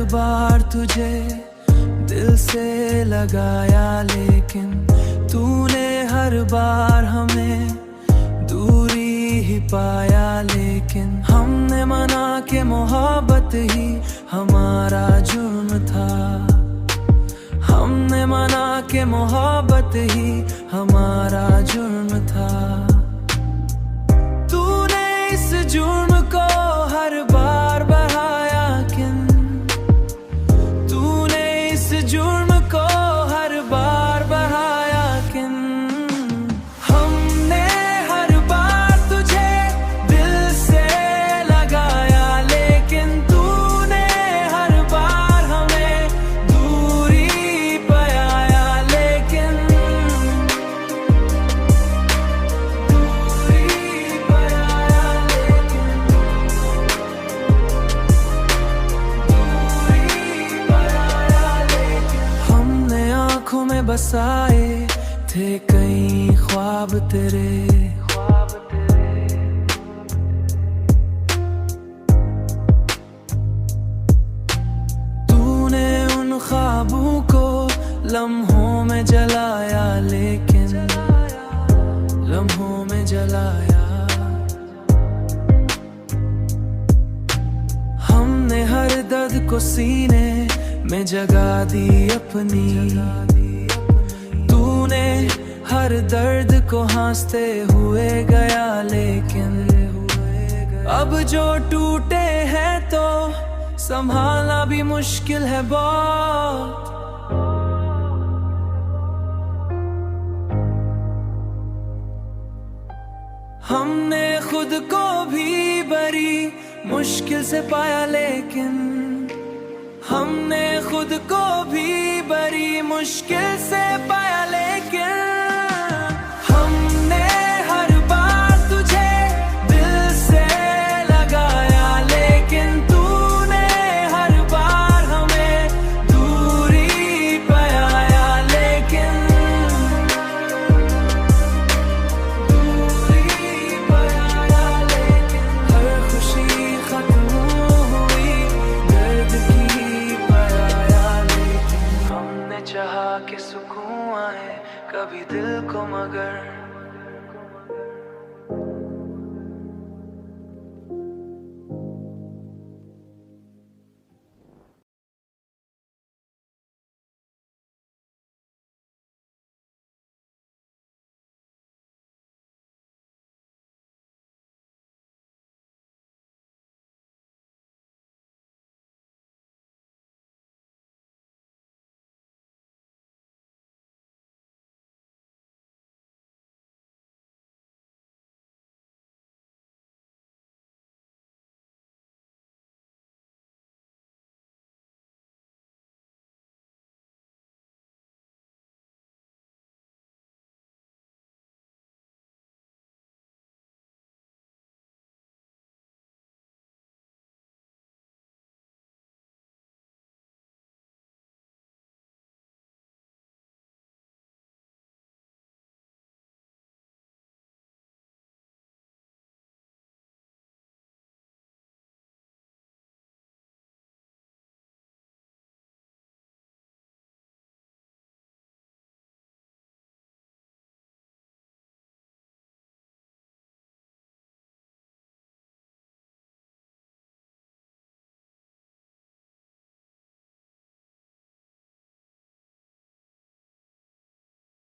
बार तुझे दिल से लगाया, लेकिन तूने हर बार हमें दूरी ही पाया। लेकिन हमने माना कि मोहब्बत ही हमारा जुर्म था, हमने माना कि मोहब्बत ही हमारा जुर्म था। तूने इस जुर्म को हर बार बढ़ाया, किन तूने इस जुर्म को हर बार बढ़ाया, किन हमने हर बार तुझे दिल से लगाया, लेकिन तूने हर बार हमें दूरी पाया। लेकिन दूरी पाया, लेकिन दूरी पाया। लेकिन हमने आँखों में बसाए थे कई ख्वाब तेरे, तूने उन ख्वाबों को लम्हों में जलाया, लेकिन लम्हों में जलाया। हमने हर दर्द को सीने में जगा दी अपनी, तूने हर दर्द को हंसते हुए गया। लेकिन अब जो टूटे हैं तो संभालना भी मुश्किल है बहुत। हमने खुद को भी बड़ी मुश्किल से पाया, लेकिन हमने खुद को भी बड़ी मुश्किल से पाया। लेकिन हमने हर बार तुझे दिल से लगाया, लेकिन तूने हर बार हमें दूरी पाया। लेकिन दूरी पाया, लेकिन हर खुशी खत्म हुई दर्द की पाया। लेकिन हमने चाहा कि सुकून आए कभी दिल को, मगर